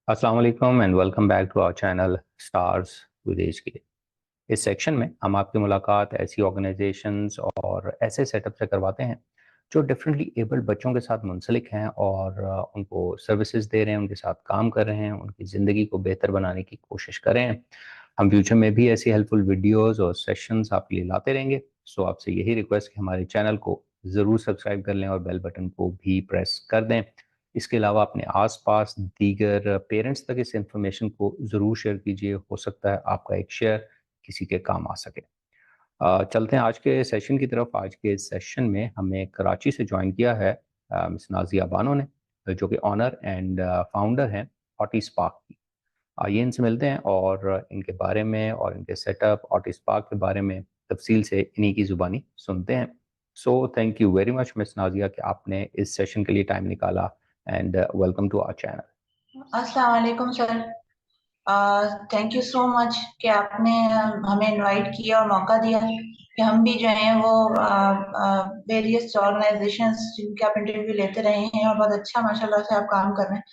अस्सलाम वालेकुम and welcome back to our channel stars विदेश के। इस सेक्शन में हम आपकी मुलाकात ऐसी ऑर्गेनाइजेशंस और ऐसे सेटअप से करवाते हैं जो डिफरेंटली एबल्ड बच्चों के साथ मुंसलिक हैं और उनको सर्विसेज दे रहे हैं, उनके साथ काम कर रहे हैं, उनकी ज़िंदगी को बेहतर बनाने की कोशिश कर रहे हैं। हम फ्यूचर में भी ऐसी हेल्पफुल वीडियोस और सेशंस आपके लिए लाते रहेंगे। सो आपसे यही रिक्वेस्ट कि हमारे चैनल को ज़रूर सब्सक्राइब कर लें और बेल बटन को भी प्रेस कर दें। इसके अलावा अपने आसपास दीगर पेरेंट्स तक इस इंफॉर्मेशन को ज़रूर शेयर कीजिए। हो सकता है आपका एक शेयर किसी के काम आ सके। चलते हैं आज के सेशन की तरफ। आज के सेशन में हमें कराची से ज्वाइन किया है मिस नाजिया बानो ने, जो कि ऑनर एंड फाउंडर हैं ऑटी स्पार्क की। आइए इनसे मिलते हैं और इनके बारे में और इनके सेटअप ऑटी स्पार्क के बारे में तफसील से इन्हीं की ज़ुबानी सुनते हैं। So thank you very much miss Nazia कि आपने इस सेशन के लिए टाइम निकाला and welcome to our channel. अस्सलाम वालेकुम sir. Thank you so much कि आपने हमें इनवाइट किया और मौका दिया कि हम भी जो है वो वेरियस ऑर्गेनाइजेशंस जिनके आप इंटरव्यू लेते रहे हैं और बहुत अच्छा माशाल्लाह से आप काम कर रहे हैं,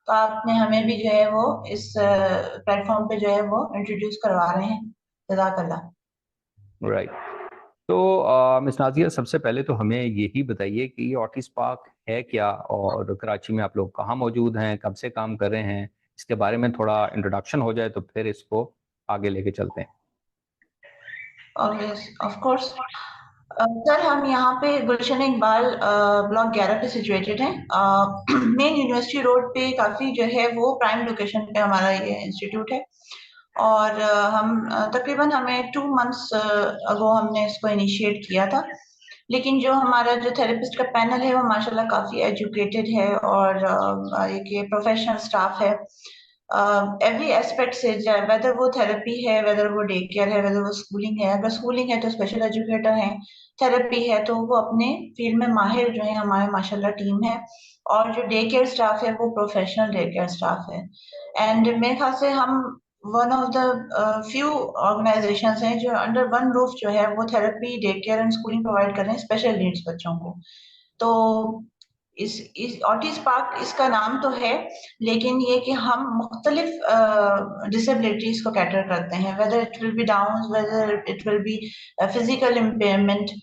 तो आपने हमें भी जो है वो इस प्लेटफॉर्म पे जो है वो इंट्रोड्यूस करवा रहे हैं। जज़ाकल्लाह। राइट। तो मिस नाजिया, सबसे पहले तो हमें यही बताइए कि ये ऑटी स्पार्क है क्या और कराची में आप लोग कहाँ मौजूद हैं, कब से काम कर रहे हैं, इसके बारे में थोड़ा इंट्रोडक्शन हो जाए तो फिर इसको आगे लेके चलते हैं। Of course. सर, हम यहाँ पे गुलशन इकबाल ब्लॉक 11 पे सिचुएटेड हैं। मेन यूनिवर्सिटी रोड पे काफ़ी जो है वो प्राइम लोकेशन पे हमारा ये इंस्टीट्यूट है। और तकरीबन हमें 2 मंथ्स अगो हमने इसको इनिशिएट किया था। लेकिन जो हमारा जो थेरेपिस्ट का पैनल है वो माशाल्लाह काफ़ी एजुकेटेड है और एक ये प्रोफेशनल स्टाफ है। एवरी एस्पेक्ट से, वेदर वो थेरेपी है, वेदर वो डे केयर है, वेदर वो स्कूलिंग है। अगर स्कूलिंग है तो स्पेशल एजुकेटर हैं, थेरेपी है तो वो अपने फील्ड में माहिर जो है हमारे माशाल्लाह टीम है। और जो डे केयर स्टाफ है वो प्रोफेशनल डे केयर स्टाफ है। एंड मेरे ख्याल से हम one of the few organisations हैं जो अंडर वन रूफ जो है वो therapy, day care and schooling provide कर रहे हैं स्पेशल नीड्स बच्चों को। तो इस ऑटी स्पार्क इसका नाम तो है, लेकिन ये कि हम मुख्तलिफ डिसेबिलिटीज को कैटर करते हैं, weather it will be down, weather it will B physical impairment,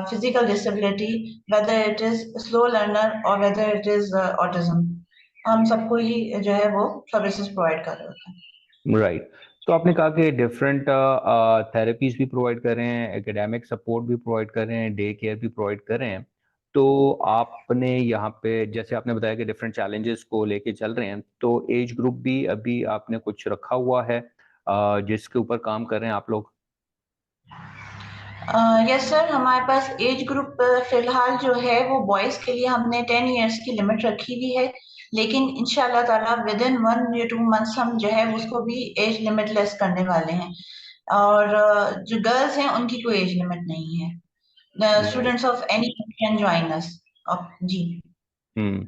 physical disability, whether it is slow learner और वेदर इट इज ऑटिज्म। हम सबको ही जो है वो सर्विसेज प्रोवाइड कर रहे होते हैं। राइट। तो आपने कहा कि डिफरेंट थेरेपीज भी प्रोवाइड कर रहे हैं, एकेडमिक सपोर्ट भी प्रोवाइड कर रहे हैं, डे केयर भी प्रोवाइड कर रहे हैं। तो आपने यहाँ पे जैसे आपने बताया कि डिफरेंट चैलेंजेस को लेके चल रहे हैं, तो एज ग्रुप भी अभी आपने कुछ रखा हुआ है जिसके ऊपर काम कर रहे हैं आप लोग? यस सर, हमारे पास एज ग्रुप फिलहाल जो है वो बॉयज के लिए हमने 10 इयर्स की लिमिट रखी हुई है। लेकिन इंशाल्लाह ताला विद इन 1 या 2 मंथ्स हम जो है उसको भी एज लिमिट लेस करने वाले हैं। और जो गर्ल्स हैं उनकी कोई एज लिमिट नहीं है। The right. Students of any can join us. जी। हम्म।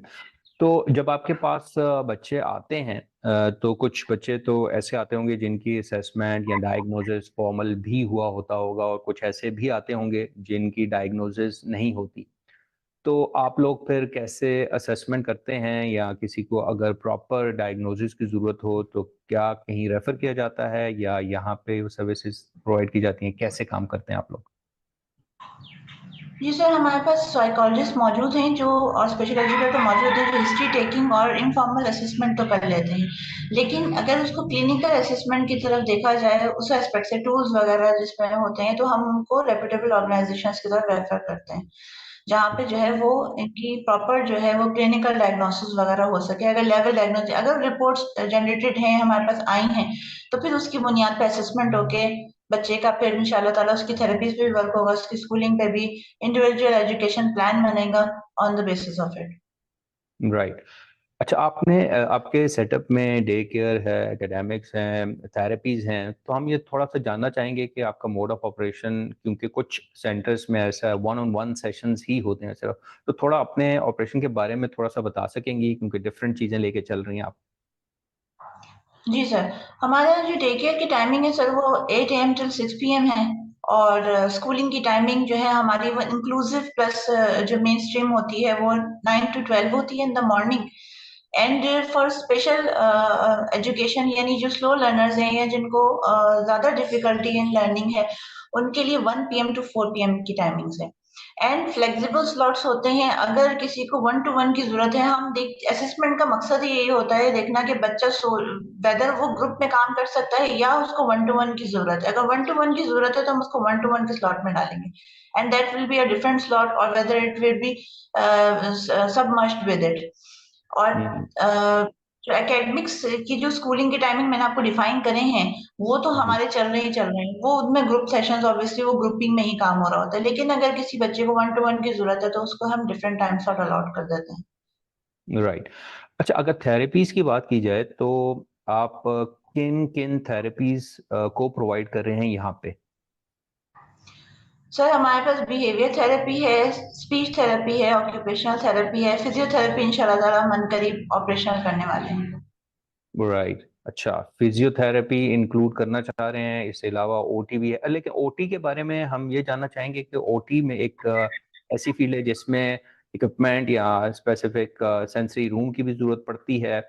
तो जब आपके पास बच्चे आते हैं, तो कुछ बच्चे तो ऐसे आते होंगे जिनकी असेसमेंट या डायग्नोसिस फॉर्मल भी हुआ होता होगा और कुछ ऐसे भी आते होंगे जिनकी डायग्नोसिस नहीं होती। तो आप लोग फिर कैसे असेसमेंट करते हैं, या किसी को अगर प्रॉपर डायग्नोसिस की ज़रूरत हो तो क्या कहीं रेफर किया जाता है या यहाँ पे वो सर्विसेज प्रोवाइड की जाती हैं? कैसे काम करते हैं आप लोग? जी सर, हमारे पास साइकोलॉजिस्ट मौजूद हैं जो, और स्पेशल एजुकेटर मौजूद हैं जो हिस्ट्री टेकिंग और इनफॉर्मल असेसमेंट तो कर लेते हैं। लेकिन अगर उसको क्लिनिकल असेसमेंट की तरफ देखा जाए उस एस्पेक्ट से, टूल्स वगैरह जिसमें होते हैं, तो हम उनको रेपुटेबल ऑर्गेनाइजेशंस की तरफ रेफर करते हैं जहाँ पे जो है वो इनकी प्रॉपर जो है वो क्लिनिकल डायग्नोसिस वगैरह हो सके। अगर लेवल डायग्नोसिस, अगर रिपोर्ट्स जनरेटेड हैं हमारे पास आई हैं, तो फिर उसकी बुनियाद पे असेसमेंट होके बच्चे का फिर इंशाल्लाह ताला उसकी थेरेपीज पे भी वर्क होगा, उसकी स्कूलिंग पे भी इंडिविजुअल एजुकेशन प्लान बनेगा on the basis of it. Right. अच्छा, आपने आपके सेटअप में डे केयर है, एकेडमिक्स हैं, थेरेपीज हैं, तो हम ये थोड़ा सा जानना चाहेंगे कि आपका मोड ऑफ ऑपरेशन, क्योंकि कुछ सेंटर्स में ऐसा वन ऑन वन सेशंस ही होते हैं सिर्फ। तो थोड़ा अपने ऑपरेशन के बारे में थोड़ा सा बता सकेंगी, क्योंकि डिफरेंट चीज़ें लेके चल रही हैं आप। जी सर, हमारे यहाँ जो डे केयर की टाइमिंग है सर वो 8 AM टिल 6 PM है। और स्कूलिंग की टाइमिंग जो है हमारी वो इंक्लूसिव प्लस जो मेन स्ट्रीम होती है वो 9 to 12 होती है in the morning. And for special education, यानी जो स्लो लर्नर्स हैं या जिनको ज्यादा डिफिकल्टी इन लर्निंग है, उनके लिए 1 PM to 4 PM की टाइमिंग्स है। एंड फ्लेक्सिबल स्लॉट्स होते हैं। अगर किसी को 1 to 1 की जरूरत है, हम देख असेसमेंट का मकसद ही यही होता है देखना कि बच्चा वेदर वो ग्रुप में काम कर सकता है या उसको 1 to 1 की जरूरत है। अगर 1 to 1 की जरूरत है तो हम उसको 1 to 1 के स्लॉट में डालेंगे, and that will be a different slot, और whether it will be submerged with it. और जो एकेडमिक्स की जो स्कूलिंग की टाइमिंग मैंने आपको डिफाइन करे हैं, वो तो हमारे चल रहे हैं, वो उनमें ग्रुप सेशंस, ऑब्वियसली वो ग्रुपिंग में ही काम हो रहा होता है। लेकिन अगर किसी बच्चे को 1 to 1 की जरूरत है तो उसको हम डिफरेंट टाइम स्लॉट अलॉट कर देते हैं। राइट। अच्छा, अगर थेरेपीज की बात की जाए तो आप किन किन थेरेपीज को प्रोवाइड कर रहे हैं यहाँ पे? सर हमारे पास बिहेवियर थेरेपी है, स्पीच थेरेपी है, ऑक्यूपेशनल थेरेपी है, फिजियोथेरेपी इंशाल्लाह ताला हम अनकरीब ऑपरेशनल करने वाले हैं। राइट। अच्छा, फिजियोथेरेपी इंक्लूड करना चाह रहे हैं, इसके अलावा ओटी भी है, लेकिन ओटी के बारे में हम ये जानना चाहेंगे कि ओटी में एक ऐसी फील्ड है जिसमें इक्विपमेंट या स्पेसिफिक सेंसरी रूम की भी ज़रूरत पड़ती है,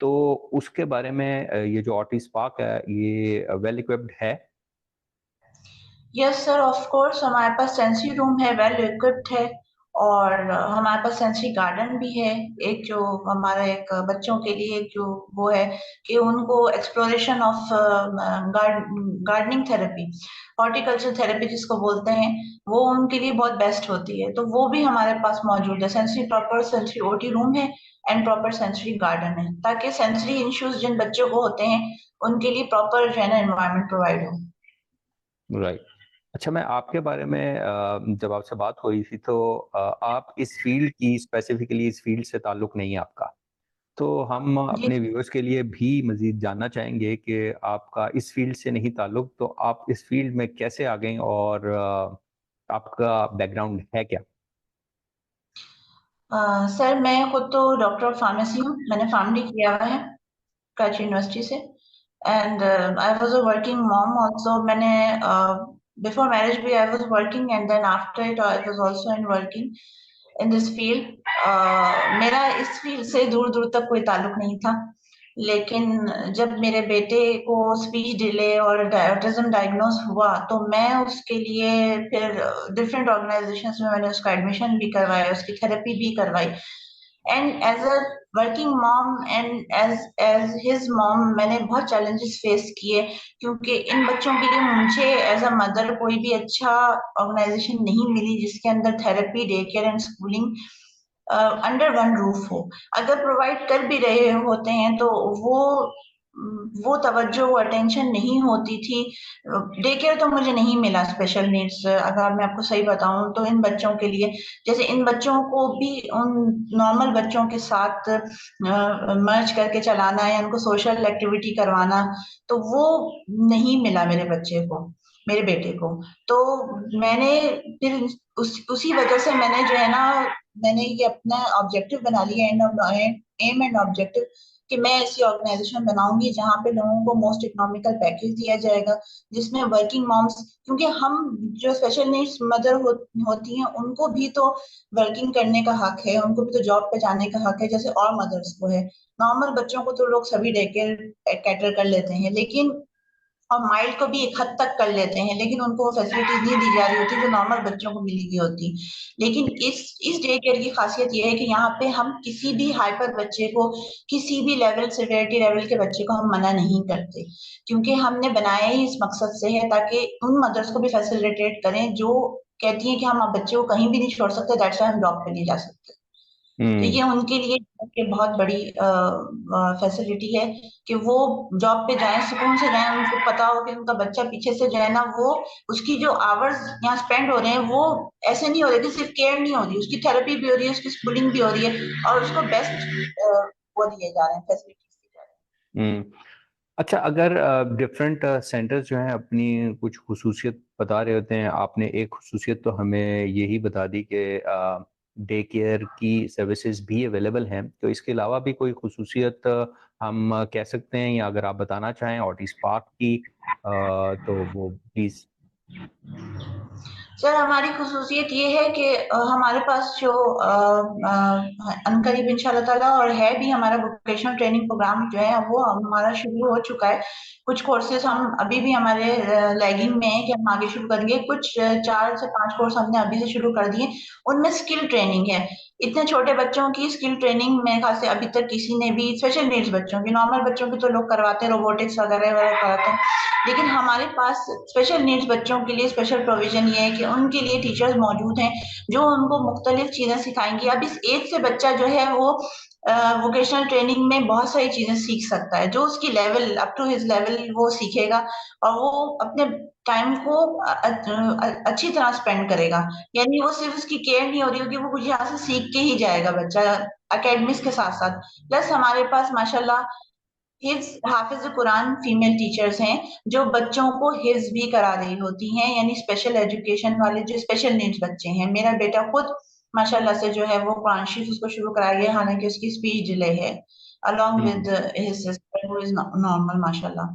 तो उसके बारे में ये जो ऑटी स्पार्क है ये वेल इक्विप्ड है? यस सर, ऑफ कोर्स हमारे पास सेंसरी रूम है, वेल इक्विप्ड है, और हमारे पास सेंसरी गार्डन भी है। एक जो हमारा एक बच्चों के लिए एक जो वो है कि उनको exploration of gardening therapy, horticulture therapy जिसको बोलते हैं, वो उनके लिए बहुत बेस्ट होती है, तो वो भी हमारे पास मौजूद है। Sensory proper sensory OT room है एंड प्रॉपर सेंसरी गार्डन है, ताकि सेंसरी इश्यूज जिन बच्चों को होते हैं उनके लिए प्रॉपर जो है ना एनवायरमेंट प्रोवाइड हो। राइट। अच्छा, मैं आपके बारे में जब आपसे बात हुई थी तो आप इस फील्ड की स्पेसिफिकली इस फील्ड से ताल्लुक नहीं है आपका। तो हम जी। अपने व्यूअर्स के लिए भी मज़ीद जानना चाहेंगे कि आपका इस फील्ड से नहीं ताल्लुक, तो आप इस फील्ड में कैसे आ गईं और आपका बैकग्राउंड है क्या? सर मैं खुद तो डॉक्टर ऑफ फार्मेसी हूँ, मैंने फार्मडी किया हुआ है कराची यूनिवर्सिटी से, and I was a working mom also. मैंने बिफोर मैरिज भी I was working, and then after it I was also in working in this field. मेरा इस फील्ड से दूर दूर तक कोई ताल्लुक नहीं था, लेकिन जब मेरे बेटे को स्पीच डिले और ऑटिज्म डायग्नोज हुआ तो मैं उसके लिए फिर डिफरेंट ऑर्गेनाइजेशंस में मैंने उसका एडमिशन भी करवाया, उसकी थेरेपी भी करवाई, and as a working mom and as his mom मैंने बहुत चैलेंजेस फेस किए, क्योंकि इन बच्चों के लिए मुझे एज अ मदर कोई भी अच्छा ऑर्गेनाइजेशन नहीं मिली जिसके अंदर therapy, day care and schooling under one roof हो। अगर प्रोवाइड कर भी रहे होते हैं तो वो वो तवज्जो, वो अटेंशन नहीं होती थी। डे केयर तो मुझे नहीं मिला स्पेशल नीड्स, अगर मैं आपको सही बताऊं तो इन बच्चों के लिए, जैसे इन बच्चों को भी उन नॉर्मल बच्चों के साथ मर्ज करके चलाना या उनको सोशल एक्टिविटी करवाना, तो वो नहीं मिला मेरे बच्चे को, मेरे बेटे को। तो मैंने फिर उसी वजह से मैंने जो है ना, मैंने ये अपना ऑब्जेक्टिव बना लिया, एम एंड ऑब्जेक्टिव, कि मैं ऐसी ऑर्गेनाइजेशन बनाऊंगी जहां पे लोगों को मोस्ट इकोनॉमिकल पैकेज दिया जाएगा, जिसमें वर्किंग मॉम्स, क्योंकि हम जो स्पेशल नीड्स मदर होती हैं उनको भी तो वर्किंग करने का हक है, उनको भी तो जॉब पे जाने का हक है जैसे और मदर्स को है। नॉर्मल बच्चों को तो लोग सभी डे केयर कैटर कर लेते हैं, लेकिन और माइल्ड को भी एक हद तक कर लेते हैं, लेकिन उनको वो फैसिलिटीज नहीं दी जा रही होती जो नॉर्मल बच्चों को मिली हुई होती। लेकिन इस डे केयर की खासियत ये है कि यहाँ पे हम किसी भी हाइपर बच्चे को, किसी भी लेवल सिवियरिटी लेवल के बच्चे को हम मना नहीं करते, क्योंकि हमने बनाया ही इस मकसद से है ताकि उन मदर्स को भी फैसिलिटेट करें जो कहती हैं कि हम अब बच्चे को कहीं भी नहीं छोड़ सकते, दैट्स व्हाई हम जॉब पे नहीं जा सकते। तो हुँ। ये उनके लिए एक बहुत बड़ी फैसिलिटी है कि वो जॉब पे जाएं, सुकून से जाएं, उनको पता हो कि उनका बच्चा पीछे से जो है ना, वो उसकी जो आवर्स यहाँ स्पेंड हो रहे हैं वो ऐसे नहीं हो रहे कि सिर्फ केयर नहीं हो रही, उसकी थेरेपी भी हो रही है, उसकी स्कूलिंग भी हो रही है, और उसको बेस्ट वो दिए जा रहे हैं, फैसिलिटीज दी जा रही हुँ। अच्छा, अगर डिफरेंट सेंटर्स जो हैं अपनी कुछ ख़ुसूसियत बता रहे होते हैं, आपने एक ख़ुसूसियत तो हमें यही बता दी कि डे केयर की सर्विसेज भी अवेलेबल हैं, तो इसके अलावा भी कोई ख़ुसूसियत हम कह सकते हैं या अगर आप बताना चाहें ऑटी स्पार्क की, तो वो प्लीज़? सर हमारी ख़ुसूसियत ये है कि हमारे पास जो अनकरीब इंशाल्लाह ताला और है भी हमारा वोकेशनल ट्रेनिंग प्रोग्राम जो है वो हमारा शुरू हो चुका है। कुछ कोर्सेज़ हम अभी भी हमारे लैगिंग में है कि हम आगे शुरू करेंगे। कुछ 4 से 5 कोर्स हमने अभी से शुरू कर दिए। उनमें स्किल ट्रेनिंग है। इतने छोटे बच्चों की स्किल ट्रेनिंग मेरे ख़्याल से अभी तक किसी ने भी स्पेशल नीड्स बच्चों की, नॉर्मल बच्चों की तो लोग करवाते हैं, रोबोटिक्स वगैरह-वगैरह कराते हैं। लेकिन हमारे पास स्पेशल नीड्स बच्चों के लिए स्पेशल प्रोविज़न ये है कि उनके लिए टीचर्स मौजूद हैं, जो उनको मुख्तलिफ चीज़ें सिखाएँगी। अब इस एज से बच्चा जो है वो वोकेशनल ट्रेनिंग में बहुत सारी चीज़ें सीख सकता है, जो उसकी level up to his level वो सीखेगा और वो अपने टाइम को अच्छी तरह स्पेंड करेगा। यानी वो सिर्फ़ उसकी केयर नहीं हो रही होगी, वो कुछ यहाँ से सीख के ही जाएगा बच्चा एकेडमिक्स के साथ-साथ। प्लस हमारे पास माशाल्लाह हाफ़िज़ कुरान फीमेल टीचर्स हैं, जो बच्चों को हिफ़्ज़ भी करा रही होती हैं, यानी स्पेशल एजुकेशन वाले जो स्पेशल नीड्स बच्चे हैं। मेरा बेटा खुद माशाल्लाह से जो है वो कुरान शरीफ उसको शुरू कराया गया, हालाँकि उसकी स्पीच डिले है, along hmm. With his sister who is normal माशाल्लाह।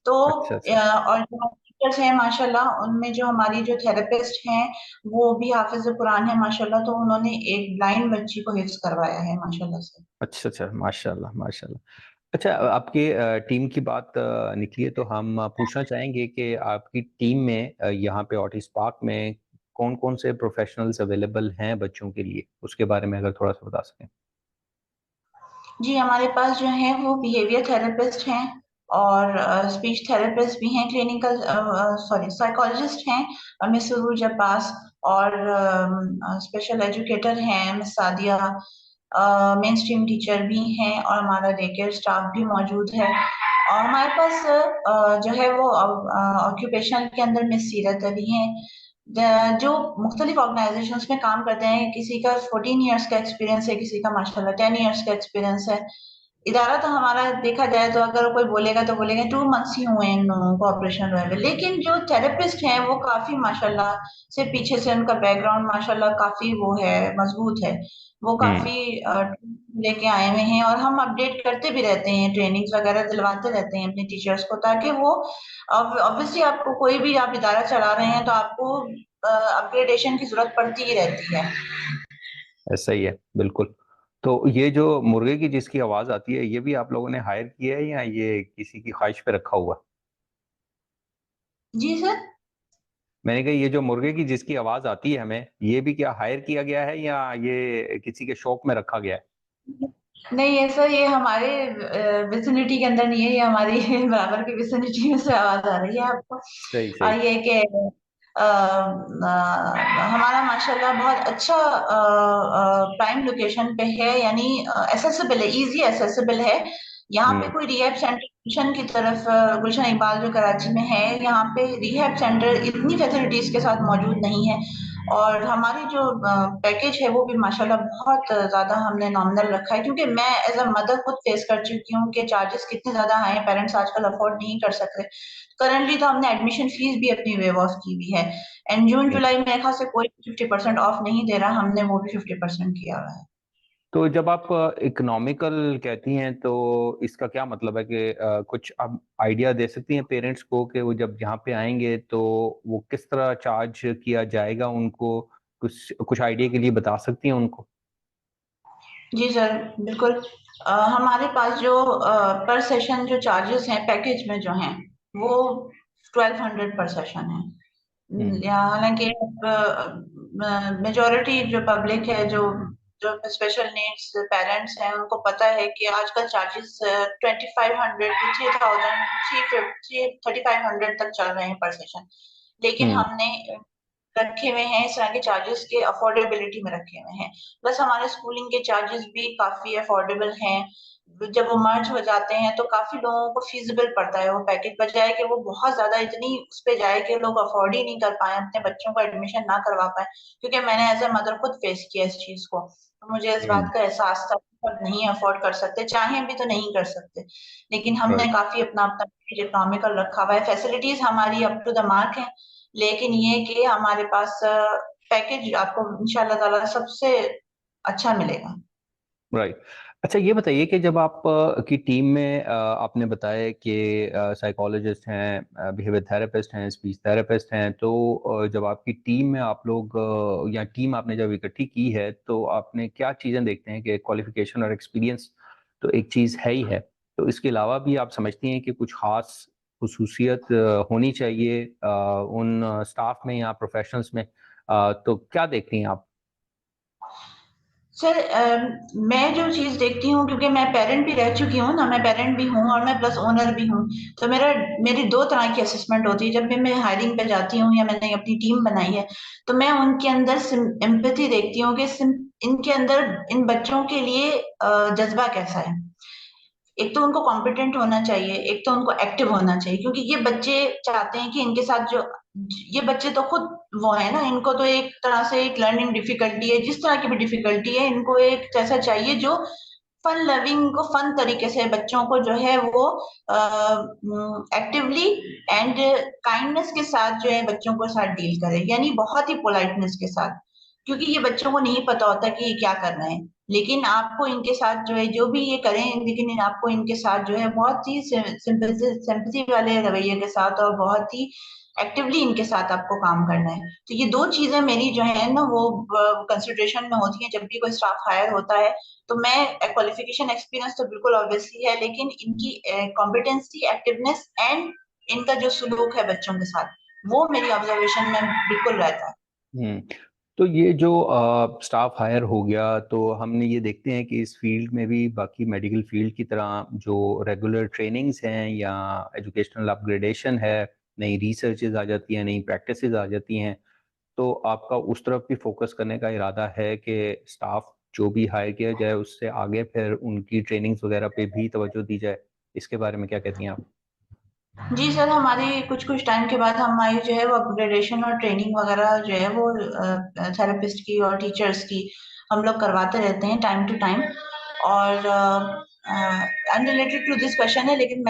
तो अच्छा, अच्छा। और जो टीचर्स हैं माशाल्लाह, उनमें जो हमारी जो थेरेपिस्ट हैं, वो भी हाफ़िज़ कुरान है माशाल्लाह, तो उन्होंने एक ब्लाइंड बच्ची को हिफ़्ज़ करवाया है माशाल्लाह से। अच्छा, अच्छा, माशाल्लाह, माशाल्लाह। अच्छा आपकी टीम की बात निकली है तो हम पूछना चाहेंगे कि आपकी टीम में यहाँ पे ऑटिस पार्क में कौन-कौन से प्रोफ़ेशनल्स अवेलेबल हैं बच्चों के लिए? उसके बारे में अगर थोड़ा-सा बता सकें। जी, हमारे पास जो हैं वो बिहेवियर थेरेपिस्ट हैं और स्पीच थेरेपिस्ट भी हैं, क्लिनिकल सॉरी साइकोलॉजिस्ट हैं मिस सुरूज अब्बास और स्पेशल एजुकेटर हैं miss Sadia, main stream teacher भी हैं और हमारा डे केयर स्टाफ भी मौजूद है। और हमारे पास जो है वो ऑक्यूपेशन के अंदर मिस सीरत अली हैं, जो मुख्तलिफ ऑर्गेनाइजेशंस में काम करते हैं। किसी का 14 इयर्स का एक्सपीरियंस है, किसी का माशाल्लाह 10 इयर्स का एक्सपीरियंस है। इदारा तो हमारा देखा जाए तो अगर कोई बोलेगा तो बोलेंगे 2 मंथ्स ही हुए हैं इन लोगों को ऑपरेशन हुए हुए। लेकिन जो थेरेपिस्ट हैं वो काफ़ी माशाल्लाह से पीछे से उनका बैकग्राउंड माशाल्लाह काफ़ी वो है, मज़बूत है। वो हुँ। काफ़ी लेके आए हुए हैं और हम अपडेट करते भी रहते हैं, ट्रेनिंग्स वगैरह दिलवाते रहते हैं अपने टीचर्स को, ताकि वो ऑब्वियसली आपको कोई भी आप इदारा चला रहे हैं तो आपको अपग्रेडेशन की ज़रूरत पड़ती ही रहती है। ऐसा ही है, बिल्कुल। तो ये जो मुर्गे की जिसकी आवाज़ आती है, ये भी आप लोगों ने हायर किया है या ये किसी की ख़्वाहिश पे रखा हुआ है? जी सर? मैंने कहा ये जो मुर्गे की जिसकी आवाज़ आती है हमें, ये भी क्या हायर किया गया है या ये किसी के शौक में रखा गया है? नहीं, ऐसा ये हमारे विसिनिटी के अंदर नहीं है, ये हमारी बराबर की विसिनिटी में से आवाज़ आ रही है आपको। सही, सही। ये कि हमारा माशाल्लाह बहुत अच्छा प्राइम लोकेशन पे है, यानी एक्सेसिबल है, ईज़ी एक्सेसिबल है। यहाँ पे हुँ। कोई रिहैब सेंटर गुलशन की तरफ गुलशन इकबाल जो कराची में है, यहाँ पे रिहैब सेंटर इतनी फैसिलिटीज़ के साथ मौजूद नहीं है। और हमारी जो पैकेज है वो भी माशाल्लाह बहुत ज़्यादा हमने नॉमिनल रखा है, क्योंकि मैं एज़ अ मदर खुद फेस कर चुकी हूँ कि चार्जेस कितने ज़्यादा हाई हैं, पेरेंट्स आजकल अफोर्ड नहीं कर सकते। करंटली तो हमने एडमिशन फीस भी अपनी वेव ऑफ की हुई है एंड हुँ। जून-जुलाई मेरे ख़्याल से कोई 50% ऑफ नहीं दे रहा, हमने वो भी 50% किया हुआ है। तो जब आप इकोनॉमिकल कहती हैं तो इसका क्या मतलब है कि कुछ आप आइडिया दे सकती हैं पेरेंट्स को कि वो जब यहाँ पे आएँगे तो वो किस तरह चार्ज किया जाएगा उनको? कुछ कुछ आइडिया के लिए बता सकती हैं उनको? जी सर, बिल्कुल। हमारे पास जो पर सेशन जो चार्जेस हैं पैकेज में जो हैं, वो 1200 पर सेशन है। हुँ। या हालाँकि मेजॉरिटी जो पब्लिक है, जो जो स्पेशल नीड्स पेरेंट्स हैं, उनको पता है कि आजकल चार्जेस 2500 टू 3000 थ्री 3500 तक चल रहे हैं पर सेशन। लेकिन हुँ। हमने रखे हुए हैं इस तरह के चार्जेस के अफोर्डेबिलिटी में रखे हुए हैं। प्लस हमारे स्कूलिंग के चार्जेस भी काफ़ी अफोर्डेबल हैं। जब वो मर्ज हो जाते हैं तो काफ़ी लोगों को फ़ीज़िबल पड़ता है वो पैकेज, बजाए कि वो बहुत ज़्यादा इतनी उस पे जाए कि लोग अफोर्ड ही नहीं कर पाएँ, अपने बच्चों को एडमिशन ना करवा पाएँ। क्योंकि मैंने एज़ अ मदर खुद फेस किया इस चीज़ को। तो मुझे इस बात हुँ। का एहसास था कि सब नहीं अफोर्ड कर सकते, चाहें भी तो नहीं कर सकते। लेकिन हमने राइट। काफ़ी अपना-अपना पैकेज इकोनॉमिकल रखा हुआ है। फैसिलिटीज़ हमारी अप टू द मार्क हैं। लेकिन ये कि हमारे पास पैकेज आपको इंशाअल्लाह ताला सबसे अच्छा मिलेगा। राइट। अच्छा, ये बताइए कि जब आप की टीम में आपने बताया कि साइकोलॉजिस्ट हैं, बिहेवियर थेरेपिस्ट हैं, स्पीच थेरेपिस्ट हैं, तो जब आपकी टीम में आप लोग या टीम आपने जब इकट्ठी की है, तो आपने क्या चीज़ें देखते हैं कि क्वालिफिकेशन और एक्सपीरियंस तो एक चीज़ है ही है, तो इसके अलावा भी आप समझती हैं कि कुछ खास खसूसियत होनी चाहिए उन स्टाफ में या प्रोफेशनल्स में, तो क्या देखती हैं आप? सर मैं जो चीज़ देखती हूँ क्योंकि मैं पेरेंट भी रह चुकी हूँ ना, मैं पेरेंट भी हूँ और मैं प्लस ओनर भी हूँ। तो मेरी 2 तरह की असेसमेंट होती है। जब भी मैं हायरिंग पे जाती हूँ या मैंने अपनी टीम बनाई है, तो मैं उनके अंदर एम्पैथी देखती हूँ कि इनके अंदर इन बच्चों के लिए जज़्बा कैसा है। एक तो उनको कॉम्पिटेंट होना चाहिए, एक तो उनको एक्टिव होना चाहिए क्योंकि ये बच्चे चाहते हैं कि इनके साथ जो ये बच्चे तो खुद वो है ना, इनको तो एक तरह से एक लर्निंग डिफिकल्टी है, जिस तरह की भी डिफिकल्टी है, इनको एक ऐसा चाहिए जो फन लविंग को फन तरीके से बच्चों को जो है वो एक्टिवली एंड काइंडनेस के साथ जो है बच्चों को साथ डील करे, यानी बहुत ही पोलाइटनेस के साथ, क्योंकि ये बच्चों को नहीं पता होता कि ये क्या कर रहे हैं। लेकिन आपको इनके साथ जो है जो भी ये करें, लेकिन आपको इनके साथ जो है बहुत ही सिंपैथी वाले रवैये के साथ और बहुत ही एक्टिवली इनके साथ आपको काम करना है। तो ये 2 चीज़ें मेरी जो है ना वो कंसिडरेशन में होती हैं जब भी कोई स्टाफ हायर होता है। तो मैं क्वालिफिकेशन एक्सपीरियंस तो बिल्कुल ऑब्वियसली है, लेकिन इनकी कॉम्पिटेंसी, एक्टिवनेस एंड इनका जो सुलूक है बच्चों के साथ, वो मेरी ऑब्जर्वेशन में बिल्कुल रहता है। हुँ। तो ये जो स्टाफ हायर हो गया, तो हमने ये देखते हैं कि इस फील्ड में भी बाकी मेडिकल फील्ड की तरह जो रेगुलर ट्रेनिंग्स हैं या एजुकेशनल अपग्रेडेशन है, नई रिसर्चेज़ आ जाती हैं, नई प्रैक्टिसेज़ आ जाती हैं, तो आपका उस तरफ भी फ़ोकस करने का इरादा है कि स्टाफ जो भी हायर किया जाए, उससे आगे फिर उनकी ट्रेनिंग्स वगैरह पे भी तवज्जो दी जाए? इसके बारे में क्या कहती हैं आप? जी सर, हमारी कुछ-कुछ टाइम के बाद हमारी जो है वो अपग्रेडेशन और ट्रेनिंग वगैरह जो है वो थेरेपिस्ट की और टीचर्स की हम लोग करवाते रहते हैं टाइम टू टाइम। और अनरिलेटेड टू दिस क्वेश्चन है, लेकिन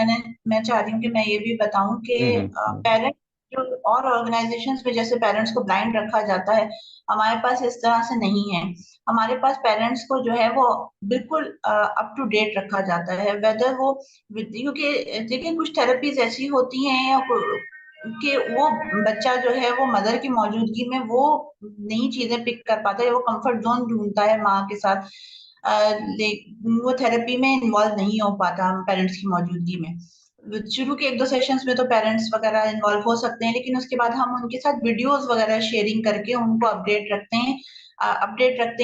मैं चाह रही हूँ कि मैं ये भी बताऊँ कि हुँ, हुँ, हुँ। पेरेंट्स जो और ऑर्गेनाइजेशंस में जैसे पेरेंट्स को ब्लाइंड रखा जाता है, हमारे पास इस तरह से नहीं है। हमारे पास पेरेंट्स को जो है वो बिल्कुल अप टू डेट रखा जाता है, वेदर वो क्योंकि देखिए कुछ थेरेपीज़ ऐसी होती हैं या कि वो बच्चा जो है वो मदर की मौजूदगी में वो नई चीज़ें पिक कर पाता है, वो कम्फर्ट ज़ोन ढूँढता है माँ के साथ। ले वो थेरेपी में इन्वॉल्व नहीं हो पाता पेरेंट्स की मौजूदगी में। शुरू के 1-2 सेशंस में तो पेरेंट्स वगैरह इन्वॉल्व हो सकते हैं, लेकिन उसके बाद हम उनके साथ वीडियोज़ वगैरह शेयरिंग करके उनको अपडेट रखते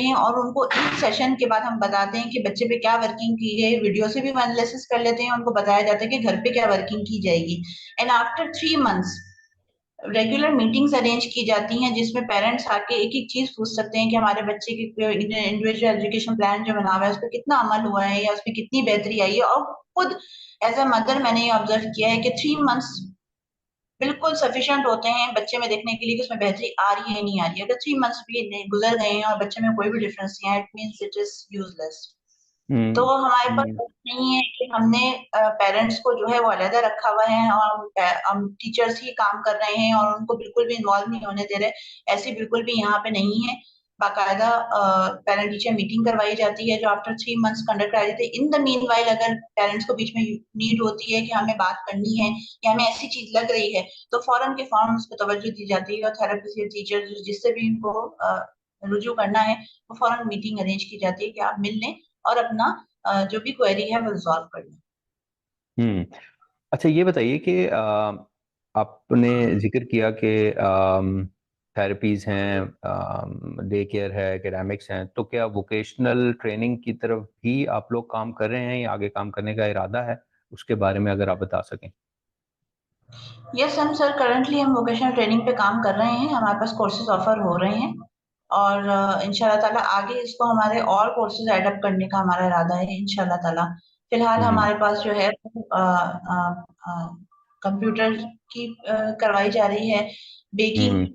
हैं और उनको ईच सेशन के बाद हम बताते हैं कि बच्चे पे क्या वर्किंग की गई, वीडियो से भी हम एनालिसिस कर लेते हैं, उनको बताया जाता है कि घर पे क्या वर्किंग की जाएगी। And after 3 months regular meetings arrange की जाती हैं जिसमें पेरेंट्स आके एक-एक चीज़ पूछ सकते हैं कि हमारे बच्चे की इंडिविजुअल एजुकेशन प्लान जो बना हुआ है, उस पे कितना अमल हुआ है या उसमें कितनी बेहतरी आई है। और खुद एज़ अ मदर मैंने ये ऑब्जर्व किया है कि 3 मंथ्स बिल्कुल सफिशिएंट होते हैं बच्चे में देखने के लिए कि उसमें बेहतरी आ रही है, नहीं आ रही है। अगर 3 मंथ्स भी नहीं गुज़र गए हैं और बच्चे में कोई भी डिफरेंस नहीं आया, it means it is useless. तो हुँ, हमारे पास हुँ। ऐसा नहीं है कि हमने पेरेंट्स को जो है वो अलग रखा हुआ है और हम टीचर्स ही काम कर रहे हैं और उनको बिल्कुल भी इन्वॉल्व नहीं होने दे रहे। ऐसी बिल्कुल भी यहाँ पे नहीं है। बाकायदा पैरेंट टीचर मीटिंग करवाई जाती है जो आफ्टर 3 मंथ्स कंडक्ट कराई जाती है। इन द मीनव्हाइल अगर पेरेंट्स को बीच में नीड होती है कि हमें बात करनी है या हमें ऐसी चीज़ लग रही है, तो फ़ौरन के फ़ौरन उस पे तवज्जो दी जाती है और थेरेपिस्ट या टीचर जिससे भी इनको रुजू करना है, वो फ़ौरन मीटिंग अरेंज की जाती है कि आप मिल लें और अपना जो भी क्वेरी है वो रिज़ॉल्व कर लें। हुँ। अच्छा, ये बताइए कि आपने ज़िक्र किया कि थेरेपीज़ हैं, डे केयर है, एकेडमिक्स हैं, तो क्या वोकेशनल ट्रेनिंग की तरफ भी आप लोग काम कर रहे हैं या आगे काम करने का इरादा है? उसके बारे में अगर आप बता सकें। यस हम सर करंटली हम वोकेशनल ट्रेनिंग पे काम कर रहे हैं, हमारे पास कोर्सेज़ ऑफ़र हो रहे हैं और इंशाअल्लाह ताला आगे इसको हमारे और कोर्सेज़ ऐड अप करने का हमारा इरादा है इंशाअल्लाह ताला। फिलहाल हुँ, हमारे पास जो है कंप्यूटर की करवाई जा रही है, बेकिंग हुँ,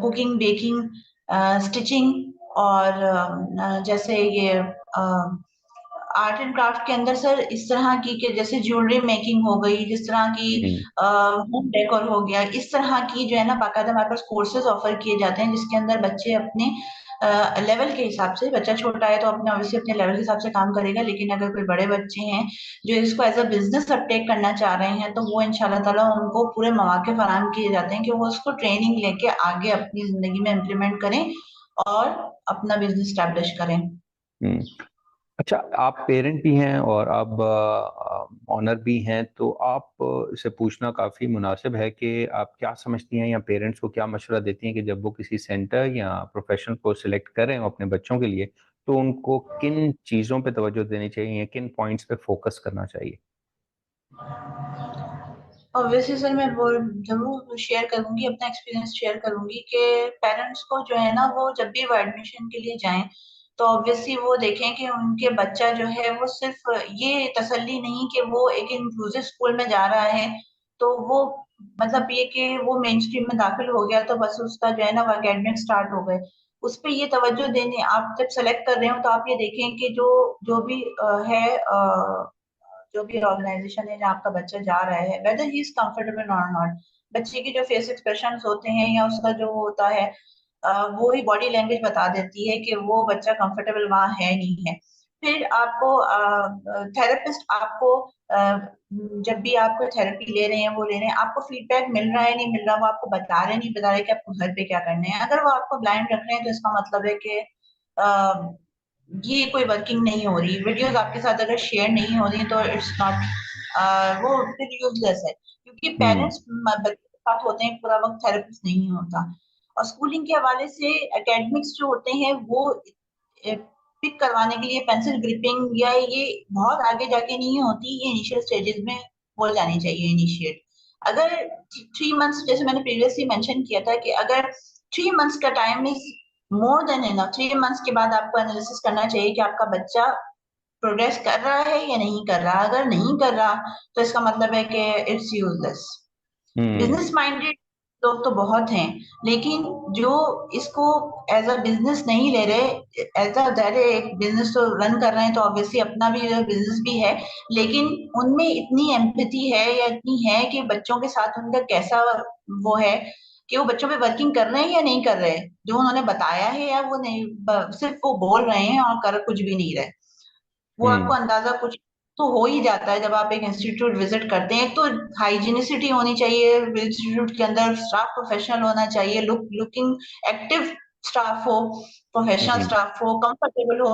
कुकिंग, बेकिंग स्टिचिंग और जैसे ये आर्ट एंड क्राफ्ट के अंदर सर इस तरह की कि जैसे ज्वेलरी मेकिंग हो गई, जिस तरह की हुँ, होम डेकोर हो गया, इस तरह की जो है ना बाकायदा हमारे पास कोर्सेज़ ऑफ़र किए जाते हैं जिसके अंदर बच्चे अपने लेवल के हिसाब से। बच्चा छोटा है तो अपने ऑब्वियसली अपने लेवल के हिसाब से काम करेगा, लेकिन अगर कोई बड़े बच्चे हैं जो इसको एज अ बिजनेस अपटेक करना चाह रहे हैं, तो वो इंशाल्लाह ताला उनको पूरे मौके फराहम किए जाते हैं कि वो उसको ट्रेनिंग लेके आगे अपनी जिंदगी में इम्प्लीमेंट करें और अपना बिजनेस स्टैब्लिश करें। हम्म। अच्छा, आप पेरेंट भी हैं और आप ऑनर भी हैं, तो आप से पूछना काफ़ी मुनासिब है कि आप क्या समझती हैं या पेरेंट्स को क्या मशवरा देती हैं कि जब वो किसी सेंटर या प्रोफेशन को सिलेक्ट करें अपने बच्चों के लिए, तो उनको किन चीज़ों पे तवज्जो देनी चाहिए या किन पॉइंट्स पे फोकस करना चाहिए? ऑब्वियसली सर मैं वो जरूर शेयर करूंगी, अपना एक्सपीरियंस शेयर करूंगी कि पेरेंट्स को जो है ना, वो जब भी वो एडमिशन के लिए जाएं तो ऑब्वियसली वो देखें कि उनके बच्चा जो है वो सिर्फ ये तसल्ली नहीं कि वो एक इंक्लूसिव स्कूल में जा रहा है, तो वो मतलब ये कि वो मेन स्ट्रीम में दाखिल हो गया तो बस उसका जो है ना वो एकेडमिक स्टार्ट हो गए। उस पे ये तवज्जो देने, आप जब सेलेक्ट कर रहे हो तो आप ये देखें कि जो जो भी है जो भी ऑर्गेनाइजेशन है जहाँ आपका बच्चा जा रहा है, वेदर ही इज कंफर्टेबल और नॉट। बच्चे के जो फेस एक्सप्रेशन होते हैं या उसका जो होता है, वो ही बॉडी लैंग्वेज बता देती है कि वो बच्चा कंफर्टेबल वहाँ है नहीं है। फिर आपको थेरेपिस्ट आपको जब भी आप कोई थेरेपी ले रहे हैं, वो ले रहे हैं, आपको फीडबैक मिल रहा है नहीं मिल रहा, वो आपको बता रहे नहीं बता रहे कि आपको घर पे क्या करना है। अगर वो आपको ब्लाइंड रख रहे हैं तो इसका मतलब है कि ये कोई वर्किंग नहीं हो रही, वीडियोस आपके साथ अगर शेयर नहीं हो रही तो इट्स नॉट, वो फिर यूजलेस है, क्योंकि हम्म। पेरेंट्स बच्चे के साथ होते हैं पूरा वक्त, थेरेपिस्ट नहीं होता। और स्कूलिंग के हवाले से एकेडमिक्स जो होते हैं वो पिक करवाने के लिए पेंसिल ग्रिपिंग या ये बहुत आगे जाके नहीं होती, ये इनिशियल स्टेजेस में हो जानी चाहिए इनिशिएट। अगर 3 मंथ्स, जैसे मैंने प्रीवियसली मेंशन किया था कि अगर 3 मंथ्स का time is more than enough, 3 months के बाद आपको एनालिसिस करना चाहिए कि आपका बच्चा प्रोग्रेस कर रहा है या नहीं कर रहा। अगर नहीं कर रहा तो इसका मतलब है कि it's useless. Hmm. Business minded लोग तो बहुत हैं, लेकिन जो इसको एज अ बिजनेस नहीं ले रहे, एज अ दैट एक बिजनेस तो रन कर रहे हैं तो ऑब्वियसली अपना भी बिजनेस भी है, लेकिन उनमें इतनी एम्पैथी है या इतनी है कि बच्चों के साथ उनका कैसा वो है, कि वो बच्चों पे वर्किंग कर रहे हैं या नहीं कर रहे, जो उन्होंने बताया है या वो नहीं, सिर्फ वो बोल रहे हैं और कर कुछ भी नहीं रहे। वो आपको हम्म। अंदाजा कुछ तो हो ही जाता है जब आप एक इंस्टीट्यूट विजिट करते हैं। एक तो हाइजीनिसिटी होनी चाहिए इंस्टीट्यूट के अंदर, स्टाफ प्रोफेशनल होना चाहिए, लुकिंग एक्टिव स्टाफ हो, प्रोफेशनल हम्म। स्टाफ हो, कंफर्टेबल हो।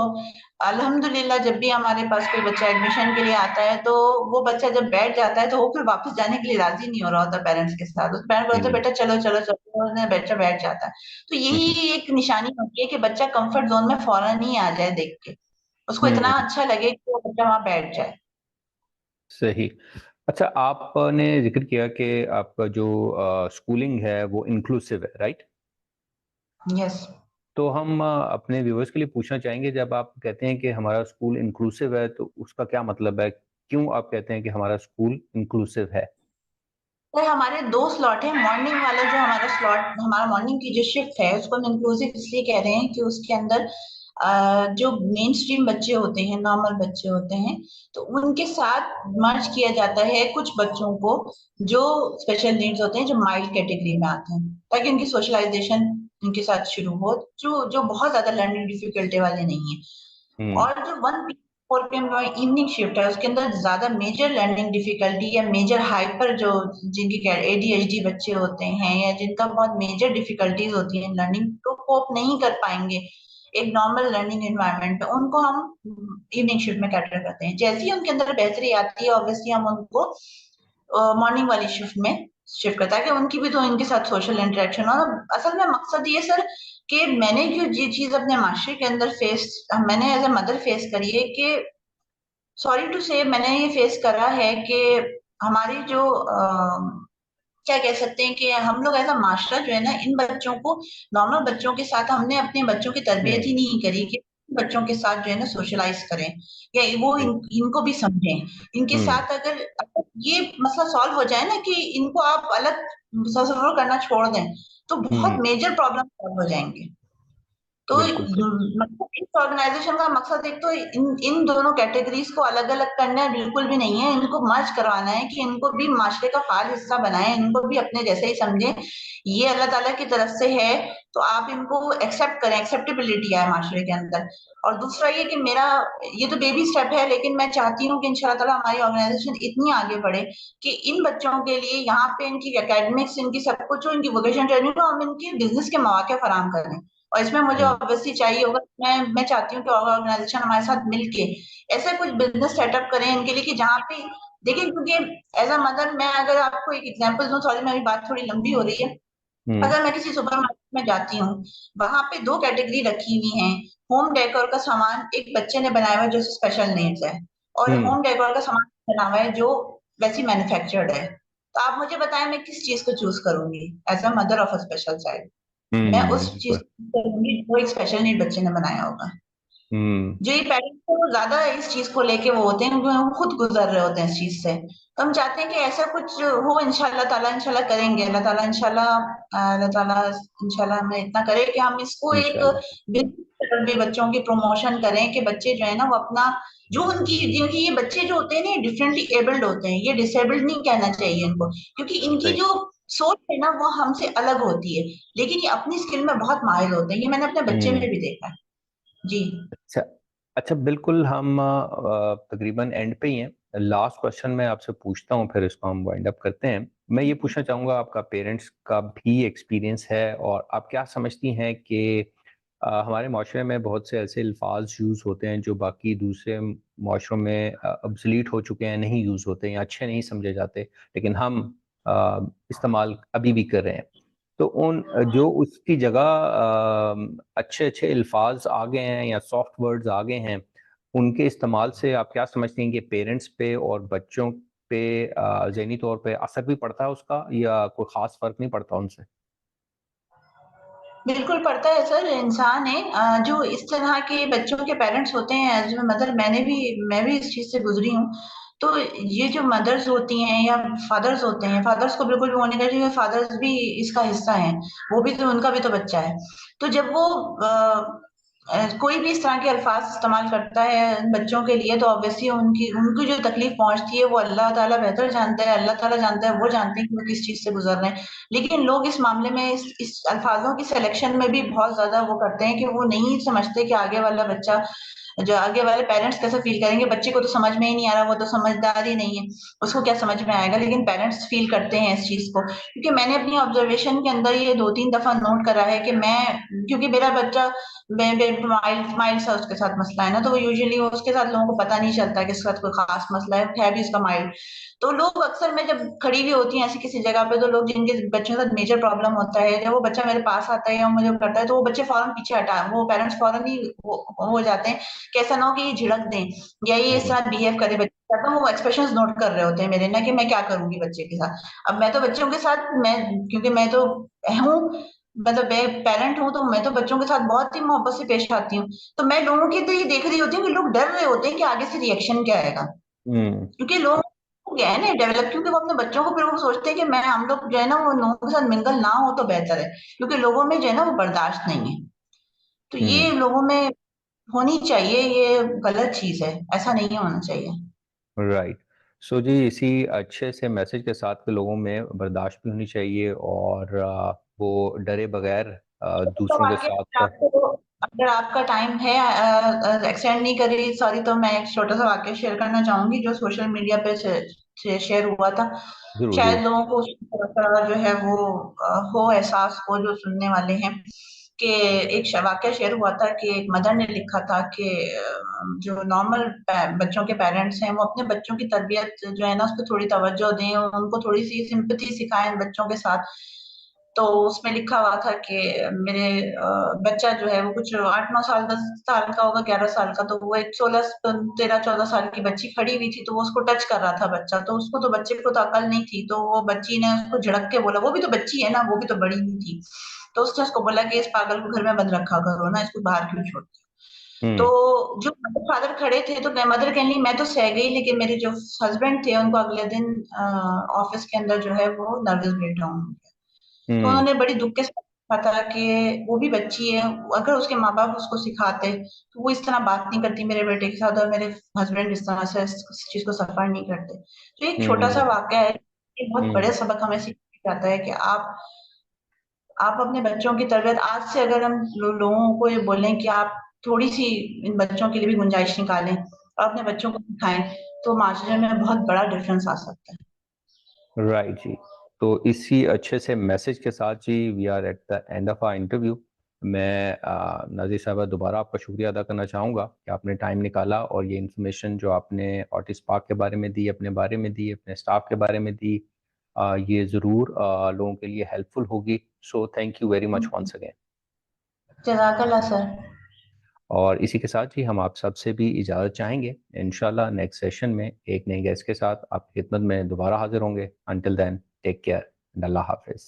अल्हम्दुलिल्लाह जब भी हमारे पास कोई बच्चा एडमिशन के लिए आता है तो वो बच्चा जब बैठ जाता है तो वो फिर वापस जाने के लिए राजी नहीं हो रहा होता पेरेंट्स के साथ, उस पेरेंट बोलते हम्म। बेटा चलो चलो चलो, उसने बच्चा बैठ जाता है। तो हम्म। यही एक निशानी होती है कि बच्चा कंफर्ट जोन में फौरन ही आ जाए देख के, उसको इतना हम्म। अच्छा लगे कि वो बच्चा वहां बैठ जाए। सही। अच्छा, आपने जिक्र किया कि आपका जो स्कूलिंग है वो इंक्लूसिव है, राइट? यस। तो हम अपने व्यूअर्स के लिए पूछना चाहेंगे, जब आप कहते हैं कि हमारा स्कूल इंक्लूसिव है, तो उसका क्या मतलब है? क्यों आप कहते हैं कि हमारा स्कूल इंक्लूसिव है? तो हमारे 2 स्लॉट है, मॉर्निंग वाला जो हमारा स्लॉट, हमारा मॉर्निंग की जो शिफ्ट है उसको हम इंक्लूसिव इसलिए कह रहे हैं कि उसके अंदर जो मेन स्ट्रीम बच्चे होते हैं, नॉर्मल बच्चे होते हैं, तो उनके साथ मर्ज किया जाता है कुछ बच्चों को जो स्पेशल नीड्स होते हैं, जो माइल्ड कैटेगरी में आते हैं, ताकि उनकी सोशलाइजेशन उनके साथ शुरू हो, जो जो बहुत ज्यादा लर्निंग डिफिकल्टी वाले नहीं है। हम्म। और जो 1 PM और इवनिंग शिफ्ट है उसके अंदर ज्यादा मेजर लर्निंग डिफिकल्टी या मेजर हाइपर, जो जिनकी एडीएचडी बच्चे होते हैं या जिनका बहुत मेजर डिफिकल्टीज होती है लर्निंग, तो कोप नहीं कर पाएंगे एक नॉर्मल लर्निंग एनवायरनमेंट, उनको हम इवनिंग शिफ्ट में कैटर करते हैं। जैसे ही उनके अंदर बेहतरी आती है ऑब्वियसली हम उनको मॉर्निंग वाली शिफ्ट में शिफ्ट करता है कि उनकी भी तो इनके साथ सोशल इंटरेक्शन हो। असल में मकसद ये सर कि मैंने जो ये चीज अपने मास्टर के अंदर फेस, मैंने एज ए मदर फेस करी है कि सॉरी टू से मैंने ये फेस करा है कि हमारी जो क्या कह सकते हैं कि हम लोग एज अ मास्टर जो है ना, इन बच्चों को, नॉर्मल बच्चों के साथ हमने अपने बच्चों की तरबियत हम्म। ही नहीं करी कि बच्चों के साथ जो है ना सोशलाइज करें या वो सही। इनको भी समझें। इनके हम्म। साथ अगर ये मसला सॉल्व हो जाए ना कि इनको आप अलग तस्वुर करना छोड़ दें, तो बहुत हम्म। मेजर प्रॉब्लम सॉल्व हो जाएंगे। तो बिल्कुल सही। मतलब इस ऑर्गेनाइजेशन का मकसद एक तो इन इन दोनों कैटेगरीज को अलग अलग करना है, बिल्कुल भी नहीं है। इनको मर्ज करवाना है कि इनको भी माशरे का फाल हिस्सा बनाए, इनको भी अपने जैसे ही समझे। ये अल्लाह ताला की तरफ से है, तो आप इनको एक्सेप्ट करें, एक्सेप्टेबिलिटी आए माशरे के अंदर। और दूसरा ये कि मेरा ये तो बेबी स्टेप है, लेकिन मैं चाहती हूँ कि इंशाल्लाह ताला हमारी ऑर्गेनाइजेशन इतनी आगे बढ़े कि इन बच्चों के लिए यहाँ पे इनकी एकेडमिक्स, इनकी सब कुछ हो, इनकी वोकेशनल ट्रेनिंग हो, हम इनके बिजनेस के मौके फराहम करें। और इसमें मुझे हम्म। ऑब्वियसली चाहिए होगा, मैं चाहती हूँ कि ऑर्गेनाइजेशन हमारे साथ मिलके ऐसा कुछ बिजनेस सेटअप करें इनके लिए कि जहाँ पे देखिए, क्योंकि एज अ मदर मैं अगर आपको एक एग्जांपल दूं, सॉरी मेरी बात थोड़ी लंबी हो रही है। हम्म। अगर मैं किसी सुपरमार्केट में जाती हूँ, वहां पे दो कैटेगरी रखी हुई है। होम डेकोर का सामान एक बच्चे ने बनाया हुआ है जो स्पेशल नीड्स है, और हम्म। होम डेकोर का सामान बना हुआ है जो वैसी मैन्युफैक्चर्ड है। तो आप मुझे बताएं मैं किस चीज को चूज करूंगी as a mother of a special child? मैं उस चीज बिल्कुल। को करूंगी जो एक स्पेशल नीड बच्चे ने बनाया होगा। हम्म। जो ये पेरेंट्स को वो ज्यादा इस चीज को लेके वो होते हैं, क्योंकि वो खुद गुजर रहे होते हैं इस चीज से। तो हम चाहते हैं कि ऐसा कुछ हो, इंशाल्लाह ताला इंशाल्लाह करेंगे। अल्लाह ताला इंशाल्लाह हमें इतना करे कि हम इसको एक इंशाल्लाह। बिजनेस तरह भी बच्चों की प्रमोशन करें, कि बच्चे जो है ना वो अपना जो उनकी जिनकी ये बच्चे जो होते हैं ना डिफरेंटली एबल्ड होते हैं, ये डिसेबल्ड नहीं कहना चाहिए इनको, क्योंकि इनकी सही। जो सोच है ना वो हमसे अलग होती है, लेकिन ये अपनी स्किल में बहुत माहिर होते हैं। ये मैंने अपने बच्चे में हम्म। भी देखा है। जी। अच्छा। अच्छा, बिल्कुल हम तकरीबन एंड पे ही हैं। लास्ट क्वेश्चन मैं आपसे पूछता हूँ, फिर इसको हम वाइंड अप करते हैं। मैं ये पूछना चाहूँगा, आपका पेरेंट्स का भी एक्सपीरियंस है, और आप क्या समझती हैं कि हमारे माशरे में बहुत से ऐसे अल्फाज यूज़ होते हैं जो बाकी दूसरे माशरों में ऑब्सलीट हो चुके हैं, नहीं यूज़ होते या अच्छे नहीं समझे जाते, लेकिन हम इस्तेमाल अभी भी कर रहे हैं। तो उन जो उसकी जगह अच्छे अच्छे अल्फाज आ गए हैं या सॉफ्ट वर्ड्स आ गए हैं, उनके इस्तेमाल से आप क्या समझते हैं कि पेरेंट्स पे और बच्चों पे ज़हनी तौर पे असर भी पड़ता है उसका, या कोई ख़ास फ़र्क नहीं पड़ता उनसे? बिल्कुल पड़ता है सर, इंसान है। जो इस तरह के बच्चों के पेरेंट्स होते हैं, एज अ मदर मैं भी इस चीज से गुजरी हूँ। तो ये जो मदर्स होती हैं या फादर्स होते हैं, फादर्स को बिल्कुल भी होने का चाहिए, फादर्स भी इसका हिस्सा हैं। वो भी तो, उनका भी तो बच्चा है। तो जब वो कोई भी इस तरह के अल्फाज इस्तेमाल करता है बच्चों के लिए, तो ऑब्वियसली उनकी उनको जो तकलीफ पहुंचती है वो अल्लाह ताला बेहतर जानता है, अल्लाह ताला जानता है, वो जानते हैं कि वो किस चीज से गुजर रहे हैं। लेकिन लोग इस मामले में इस अल्फाजों की सिलेक्शन में भी बहुत ज्यादा वो करते हैं कि वो नहीं समझते कि आगे वाला बच्चा, जो आगे वाले पेरेंट्स कैसे फील करेंगे। बच्चे को तो समझ में ही नहीं आ रहा, वो तो समझदार ही नहीं है, उसको क्या समझ में आएगा। लेकिन पेरेंट्स फील करते हैं इस चीज को, क्योंकि मैंने अपनी ऑब्जर्वेशन के अंदर ये 2-3 दफा नोट करा है कि मैं, क्योंकि मेरा बच्चा माइल्ड माइल्ड सा उसके साथ मसला है ना, तो वो यूजुअली उसके साथ लोगों को पता नहीं चलता कि इसके साथ कोई खास मसला है भी उसका माइल्ड। तो लोग अक्सर, मैं जब खड़ी हुई होती हैं ऐसी किसी जगह पे, तो लोग जिनके बच्चों के साथ मेजर प्रॉब्लम होता है, जब वो बच्चा मेरे पास आता है या मुझे करता है, तो वो बच्चे फौरन पीछे हटा, वो पेरेंट्स फौरन ही हो जाते हैं। कैसा ना हो कि ये झिड़क दें या ये इस हुँ। तरह बिहेव करे बच्चे के साथ, तो वो एक्सप्रेशंस नोट कर रहे होते हैं मेरे ना, कि मैं क्या करूंगी बच्चे के साथ। अब मैं तो बच्चों के साथ, मैं क्योंकि मैं तो हूँ, मतलब मैं पेरेंट हूँ, तो मैं तो बच्चों के साथ बहुत ही मोहब्बत से पेश आती हूँ। तो मैं लोगों की तो ये देख रही होती हूँ कि लोग डर रहे होते हैं कि आगे से रिएक्शन क्या आएगा, हुँ। क्योंकि लोग हो गया है ना डेवलप, क्योंकि वो अपने बच्चों को फिर वो सोचते हैं कि मैं, हम लोग जो है ना वो लोगों के साथ मिंगल ना हो तो बेहतर है, क्योंकि लोगों में जो है ना वो बर्दाश्त नहीं है। तो ये हुँ। लोगों में होनी चाहिए, ये गलत चीज है, ऐसा नहीं होना चाहिए। राइट। सो जी, इसी अच्छे से मैसेज के साथ के लोगों में बर्दाश्त भी होनी चाहिए, और वो डरे बगैर तो दूसरों के वाकई साथ। आपको, अगर आपका टाइम है एक्सटेंड नहीं करी, सॉरी, तो मैं एक छोटा सा वाक्य शेयर करना चाहूंगी जो सोशल मीडिया पे से शेयर हुआ था। ज़रूर, शायद ज़रूर। लोगों को उसकी तरफ का जो है वो हो एहसास हो, जो सुनने वाले हैं, कि एक वाक्य शेयर हुआ था कि एक मदर ने लिखा था कि जो नॉर्मल बच्चों के पेरेंट्स हैं वो अपने बच्चों की तरबियत जो है ना उस पर थोड़ी तवज्जो दें, उनको थोड़ी सी सिंपैथी सिखाएं बच्चों के साथ। तो उसमें लिखा हुआ था कि मेरे बच्चा जो है वो कुछ 8-9 साल, 10 साल का होगा, 11 साल का, तो वो एक 16-13-14 साल की बच्ची खड़ी हुई थी, तो वो उसको टच कर रहा था बच्चा, तो उसको तो बच्चे को तो अकल नहीं थी, तो वो बच्ची ने उसको झिड़क के बोला, वो भी तो बच्ची है ना, वो भी तो बड़ी नहीं थी, तो उसने उसको बोला कि इस पागल को घर में बंद रखा करो ना, इसको बाहर क्यों छोड़ते हो? तो हुँ। जो फादर खड़े थे, तो मदर कहने लगी मैं तो सह गई, लेकिन मेरे जो हस्बैंड थे उनको अगले दिन ऑफिस के अंदर जो है वो नर्वस ब्रेकडाउन हो गया। तो हुँ। उन्होंने बड़ी दुख के साथ पता कि वो भी बच्ची है, अगर उसके माँ बाप उसको सिखाते तो वो इस तरह बात नहीं करती मेरे बेटे के साथ, और मेरे हस्बैंड इस तरह से इस चीज को सफर नहीं करते। तो एक छोटा सा हम्म। वाक्य है, ये बहुत बड़े हम्म। सबक हमें सिखा जाता है कि आप अपने बच्चों की तरबियत आज से, अगर हम लोगों को ये बोलें कि आप थोड़ी सी इन बच्चों के लिए भी गुंजाइश निकालें और अपने बच्चों को सिखाएं, तो माशरे में बहुत बड़ा डिफरेंस आ सकता है। राइट जी। तो इसी अच्छे से मैसेज के साथ जी we are at the end of our interview. मैं नाज़िर साहबा दोबारा आपका शुक्रिया अदा करना चाहूँगा कि आपने टाइम निकाला और ये इन्फॉर्मेशन जो आपने ऑटिस पार्क के बारे में दी, अपने बारे में दी, अपने स्टाफ के बारे में दी, ये ज़रूर लोगों के लिए हेल्पफुल होगी। So thank you very much once again. जज़ाकल्लाह सर। और इसी के साथ ही हम आप सबसे भी इजाज़त चाहेंगे। इंशाल्लाह नेक्स्ट सेशन में एक नई गेस्ट के साथ आपकी खिदमत में दोबारा हाजिर होंगे। Until then take care and अल्लाह हाफिज़।